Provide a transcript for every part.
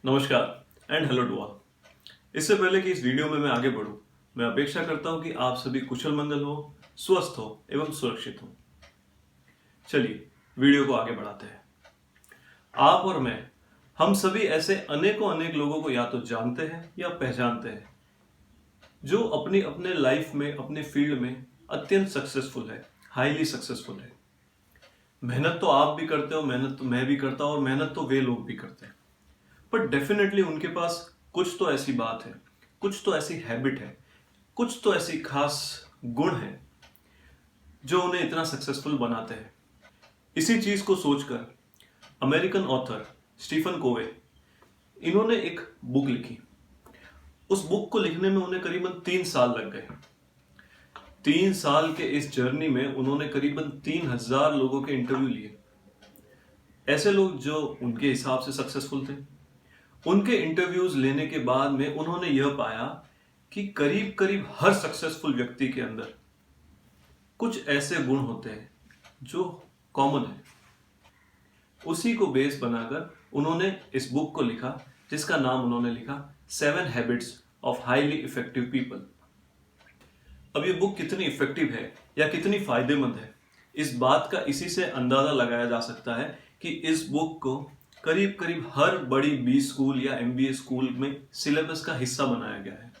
नमस्कार and hello to all. इससे पहले कि इस वीडियो में मैं आगे बढ़ूं, मैं अपेक्षा करता हूं कि आप सभी कुशल मंगल हो, स्वस्थ हो एवं सुरक्षित हो। चलिए वीडियो को आगे बढ़ाते हैं। आप और मैं, हम सभी ऐसे अनेक लोगों को या तो जानते हैं या पहचानते हैं जो अपनी अपने लाइफ में, अपने फील्ड में अत्यंत सक्सेसफुल है, हाईली सक्सेसफुल है। मेहनत तो आप भी करते हो, मेहनत तो मैं भी करता हूं और मेहनत तो वे लोग भी करते हैं। पर डेफिनेटली उनके पास कुछ तो ऐसी बात है, कुछ तो ऐसी हैबिट है, कुछ तो ऐसी खास गुण है जो उन्हें इतना सक्सेसफुल बनाते हैं। इसी चीज को सोचकर अमेरिकन ऑथर स्टीफन कोवे, इन्होंने एक बुक लिखी। उस बुक को लिखने में उन्हें करीबन 3 साल लग गए। 3 साल के इस जर्नी में उन्होंने करीबन 3000 लोगों के इंटरव्यू लिए, ऐसे लोग जो उनके हिसाब से सक्सेसफुल थे। उनके इंटरव्यूज लेने के बाद में उन्होंने यह पाया कि करीब करीब हर सक्सेसफुल व्यक्ति के अंदर कुछ ऐसे गुण होते हैं जो कॉमन है। उसी को बेस बनाकर उन्होंने इस बुक को लिखा, जिसका नाम उन्होंने लिखा 7 habits of highly effective people. अब ये बुक कितनी इफेक्टिव है या कितनी फायदेमंद है, इस बात का इसी से अंदाजा लगाया जा सकता है कि इस बुक को करीब करीब हर बड़ी बी स्कूल या एमबीए स्कूल में सिलेबस का हिस्सा बनाया गया है।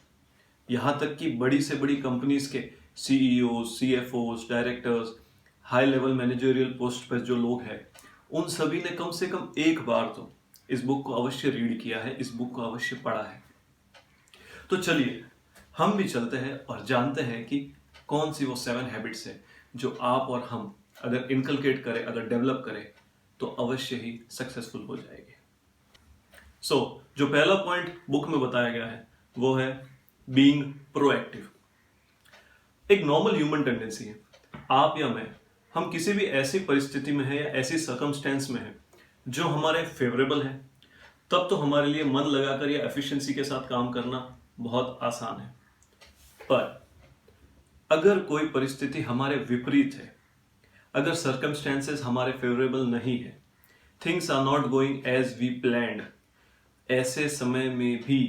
यहां तक कि बड़ी से बड़ी कंपनीज के CEO, CFO, directors, high level managerial post पर जो लोग हैं, उन सभी ने कम से कम एक बार तो इस बुक को अवश्य रीड किया है, इस बुक को अवश्य पढ़ा है। तो चलिए हम भी चलते हैं और जानते हैं कि कौन सी वो 7 हैबिट्स है जो आप और हम अगर इनकलकेट करें, अगर डेवलप करें तो अवश्य ही सक्सेसफुल हो जाएंगे। जो पहला पॉइंट बुक में बताया गया है वो है बीइंग प्रोएक्टिव। एक नॉर्मल ह्यूमन टेंडेंसी है, आप या मैं, हम किसी भी ऐसी परिस्थिति में है या ऐसी सर्कमस्टेंस में है जो हमारे फेवरेबल है, तब तो हमारे लिए मन लगाकर या एफिशिएंसी के साथ काम करना बहुत आसान है। पर अगर कोई परिस्थिति हमारे विपरीत है, अगर सर्कमस्टेंसेस हमारे फेवरेबल नहीं है, things are not going as we planned, ऐसे समय में भी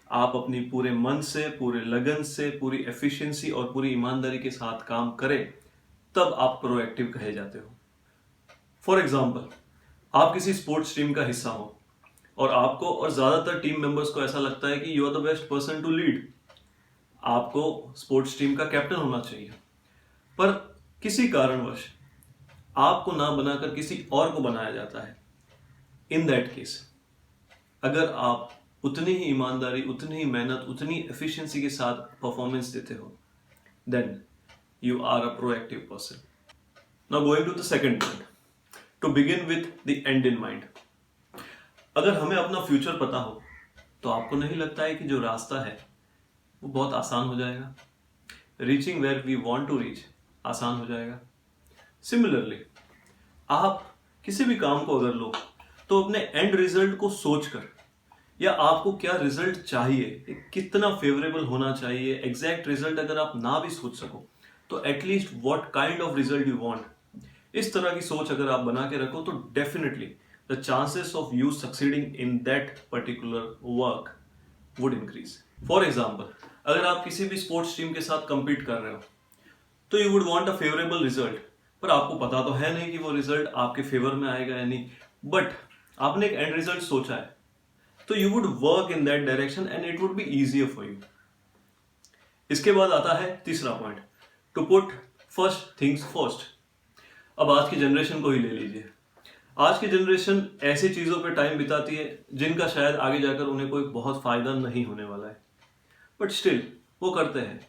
आप अपनी पूरे मन से, पूरे लगन से, पूरी एफिशिएंसी और पूरी ईमानदारी के साथ काम करें, तब आप प्रोएक्टिव कहे जाते हो। फॉर एग्जाम्पल, आप किसी स्पोर्ट्स टीम का हिस्सा हो और आपको और ज्यादातर टीम मेंबर्स को ऐसा लगता है कि you are the best person to lead, आपको स्पोर्ट्स टीम का कैप्टन होना चाहिए। पर किसी कारणवश आपको ना बनाकर किसी और को बनाया जाता है। इन दैट केस, अगर आप उतनी ही ईमानदारी, उतनी ही मेहनत, उतनी एफिशिएंसी के साथ परफॉर्मेंस देते हो, then you are a proactive person. Now going to the second point, to begin with the end in mind. अगर हमें अपना फ्यूचर पता हो तो आपको नहीं लगता है कि जो रास्ता है वो बहुत आसान हो जाएगा, reaching where we want to reach आसान हो जाएगा। सिमिलरली, आप किसी भी काम को अगर लो तो अपने एंड रिजल्ट को सोचकर, या आपको क्या रिजल्ट चाहिए, कितना फेवरेबल होना चाहिए, एग्जैक्ट रिजल्ट अगर आप ना भी सोच सको तो at least what kind of result you want, इस तरह की सोच अगर आप बना के रखो तो definitely the chances of you succeeding in that particular work would increase. For example, अगर आप किसी भी स्पोर्ट्स टीम के साथ कंपीट कर रहे हो तो you would want a favourable result, पर आपको पता तो है नहीं कि वो रिजल्ट आपके फेवर में आएगा या नहीं, बट आपने एक एंड रिजल्ट सोचा है, तो you would work in that direction and it would be easier for you. इसके बाद आता है तीसरा point, to put first things first. अब आज की जनरेशन को ही ले लीजिए। आज की जनरेशन ऐसी चीजों पे टाइम बिताती है जिनका शायद आगे जाकर उन्हें कोई बहुत फायदा नहीं होने वाला है, बट स्टिल वो करते हैं।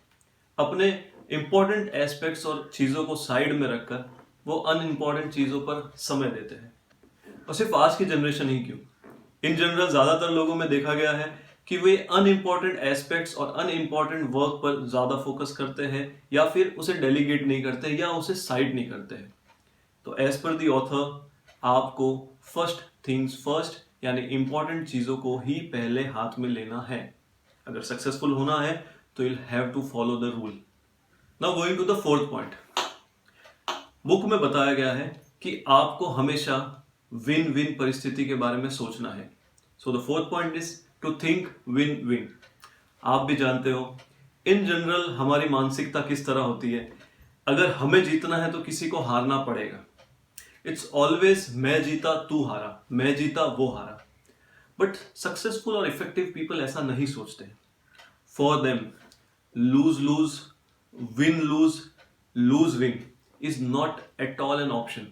अपने इंपॉर्टेंट एस्पेक्ट्स और चीजों को साइड में रखकर वो अनइम्पॉर्टेंट चीजों पर समय देते हैं। और सिर्फ आज की जनरेशन ही क्यों, इन जनरल ज्यादातर लोगों में देखा गया है कि वे अनइम्पॉर्टेंट एस्पेक्ट्स और अनइम्पॉर्टेंट वर्क पर ज्यादा फोकस करते हैं, या फिर उसे डेलीगेट नहीं करते या उसे साइड नहीं करते हैं। तो एज पर दी ऑथर, आपको फर्स्ट थिंग्स फर्स्ट यानी इंपॉर्टेंट चीजों को ही पहले हाथ में लेना है। अगर सक्सेसफुल होना है तो you have to follow the rule. Now going to the fourth point, book में बताया गया है कि आपको हमेशा विन विन परिस्थिति के बारे में सोचना है, so the fourth point is to think win win. आप भी जानते हो इन जनरल हमारी मानसिकता किस तरह होती है। अगर हमें जीतना है तो किसी को हारना पड़ेगा। इट्स ऑलवेज मैं जीता तू हारा, मैं जीता वो हारा। बट सक्सेसफुल और इफेक्टिव पीपल ऐसा नहीं सोचते। For them lose lose, win lose, lose win is not at all an option.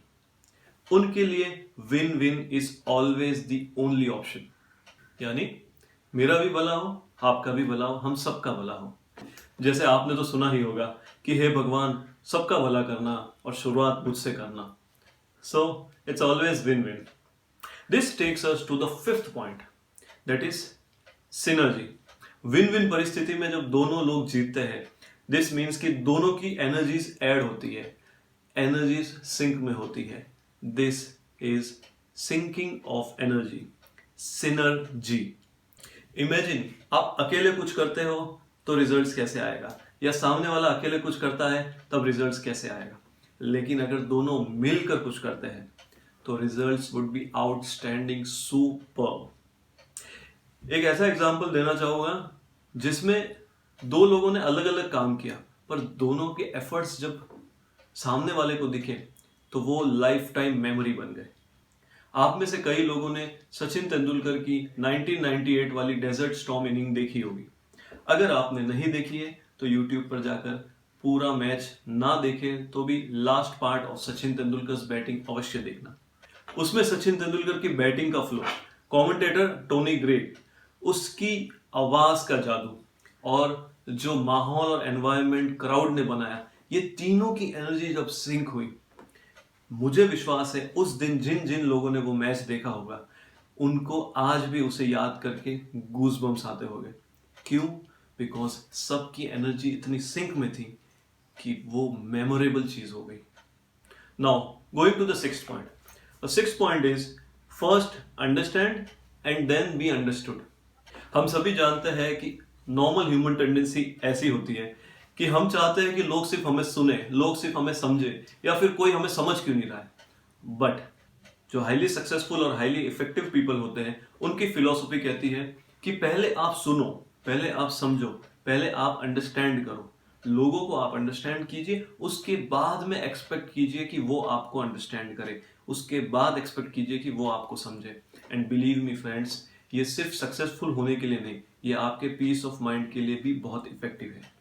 उनके लिए win win is always the only option. यानी मेरा भी भला हो, आपका भी भला हो, हम सबका भला हो। जैसे आपने तो सुना ही होगा कि हे भगवान सबका भला करना और शुरुआत मुझसे करना। So it's always win win. This takes us to the fifth point, that is synergy. Win win परिस्थिति में जब दोनों लोग जीतते हैं, दिस मीन्स कि दोनों की एनर्जीज ऐड होती है, एनर्जीज सिंक में होती है। This is syncing of energy, synergy. Imagine आप अकेले कुछ करते हो तो रिजल्ट्स कैसे आएगा, या सामने वाला अकेले कुछ करता है तब रिजल्ट्स कैसे आएगा। लेकिन अगर दोनों मिलकर कुछ करते हैं तो results would be outstanding, super. एक ऐसा एग्जांपल देना चाहूंगा जिसमें दो लोगों ने अलग अलग काम किया, पर दोनों के एफर्ट्स जब सामने वाले को दिखे तो वो लाइफ टाइम मेमोरी बन गए। आप में से कई लोगों ने सचिन तेंदुलकर की 1998 वाली डेजर्ट स्टॉर्म इनिंग देखी होगी। अगर आपने नहीं देखी है तो YouTube पर जाकर पूरा मैच ना देखे तो भी last part of Sachin Tendulkar batting अवश्य देखना। उसमें सचिन तेंदुलकर की बैटिंग का फ्लो, कमेंटेटर टोनी ग्रे, उसकी आवाज का जादू और जो माहौल और एनवायरनमेंट क्राउड ने बनाया, ये तीनों की एनर्जी जब सिंक हुई, मुझे विश्वास है उस दिन जिन जिन लोगों ने वो मैच देखा होगा उनको आज भी उसे याद करके गूज़बम्स आते होंगे। क्यों? बिकॉज सबकी एनर्जी इतनी सिंक में थी कि वो मेमोरेबल चीज हो गई। Now going to the sixth point. The sixth point is first understand and then be understood. हम सभी जानते हैं कि नॉर्मल ह्यूमन टेंडेंसी ऐसी होती है कि हम चाहते हैं कि लोग सिर्फ हमें सुने, लोग सिर्फ हमें समझे, या फिर कोई हमें समझ क्यों नहीं रहा है। बट जो हाईली सक्सेसफुल और हाईली इफेक्टिव पीपल होते हैं उनकी फिलॉसफी कहती है कि पहले आप सुनो, पहले आप समझो, पहले आप अंडरस्टैंड करो। लोगों को आप अंडरस्टैंड कीजिए, उसके बाद में एक्सपेक्ट कीजिए कि वो आपको अंडरस्टैंड करे, उसके बाद एक्सपेक्ट कीजिए कि वो आपको समझे। एंड बिलीव मी फ्रेंड्स, ये सिर्फ सक्सेसफुल होने के लिए नहीं, ये आपके पीस ऑफ माइंड के लिए भी बहुत इफेक्टिव है।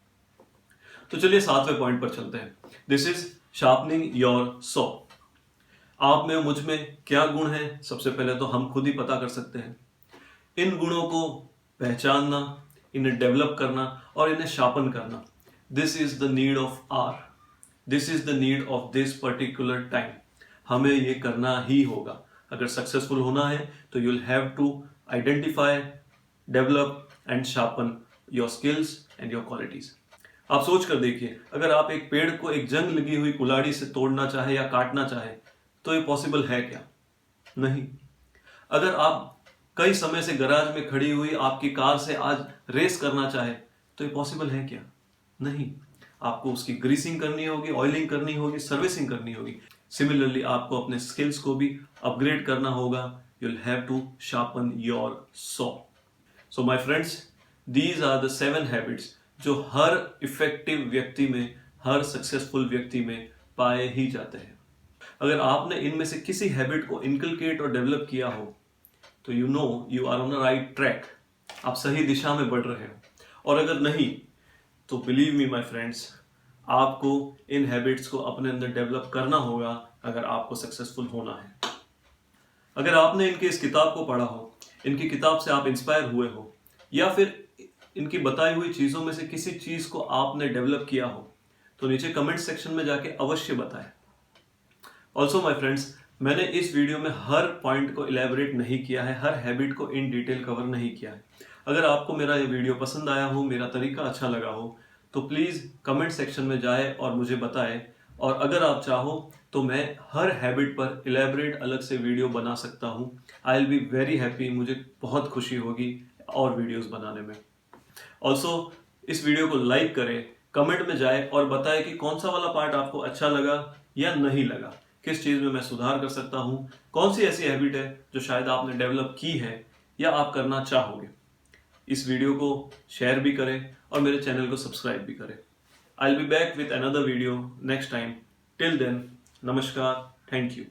तो चलिए सातवें पॉइंट पर चलते हैं। This is sharpening your saw. आप में मुझ में क्या गुण है, सबसे पहले तो हम खुद ही पता कर सकते हैं। इन गुणों को पहचानना, इन्हें डेवलप करना और इन्हें शार्पन करना, this is the need of hour, this is the need of this particular time. हमें ये करना ही होगा। अगर सक्सेसफुल होना है तो you will have to identify, develop and sharpen your skills and your qualities. आप सोच कर देखिए, अगर आप एक पेड़ को एक जंग लगी हुई कुल्हाड़ी से तोड़ना चाहे या काटना चाहे तो ये पॉसिबल है क्या? नहीं। अगर आप कई समय से गैराज में खड़ी हुई आपकी कार से आज रेस करना चाहे तो ये पॉसिबल है क्या? नहीं। आपको उसकी ग्रीसिंग करनी होगी, ऑयलिंग करनी होगी, सर्विसिंग करनी होगी। सिमिलरली आपको अपने स्किल्स को भी अपग्रेड करना होगा। You will have to sharpen your saw. So my friends, these are the 7 habits जो हर इफेक्टिव व्यक्ति में, हर सक्सेसफुल व्यक्ति में पाए ही जाते हैं। अगर आपने इनमें से किसी हैबिट को इनकलकेट और डेवलप किया हो तो you know you are on the right track, आप सही दिशा में बढ़ रहे हो। और अगर नहीं तो बिलीव मी माय फ्रेंड्स, आपको इन हैबिट्स को अपने अंदर डेवलप करना होगा अगर आपको सक्सेसफुल होना है। अगर आपने इनकी इस किताब को पढ़ा हो, इनकी किताब से आप इंस्पायर हुए हो, या फिर इनकी बताई हुई चीजों में से किसी चीज को आपने डेवलप किया हो तो नीचे कमेंट सेक्शन में जाके अवश्य बताएं। ऑल्सो माय फ्रेंड्स, मैंने इस वीडियो में हर पॉइंट को इलेबोरेट नहीं किया है, हर हैबिट को इन डिटेल कवर नहीं किया है। अगर आपको मेरा ये वीडियो पसंद आया हो, मेरा तरीका अच्छा लगा हो तो प्लीज़ कमेंट सेक्शन में जाए और मुझे बताएं। और अगर आप चाहो तो मैं हर हैबिट पर इलेबोरेट अलग से वीडियो बना सकता हूँ। आई विल बी वेरी हैप्पी, मुझे बहुत खुशी होगी और वीडियोज़ बनाने में। ऑल्सो इस वीडियो को लाइक करें, कमेंट में जाए और बताएं कि कौन सा वाला पार्ट आपको अच्छा लगा या नहीं लगा, किस चीज़ में मैं सुधार कर सकता हूँ, कौन सी ऐसी हैबिट है जो शायद आपने डेवलप की है या आप करना चाहोगे। इस वीडियो को शेयर भी करें और मेरे चैनल को सब्सक्राइब भी करें। I will be back with another video next time. Till then, नमस्कार, थैंक यू।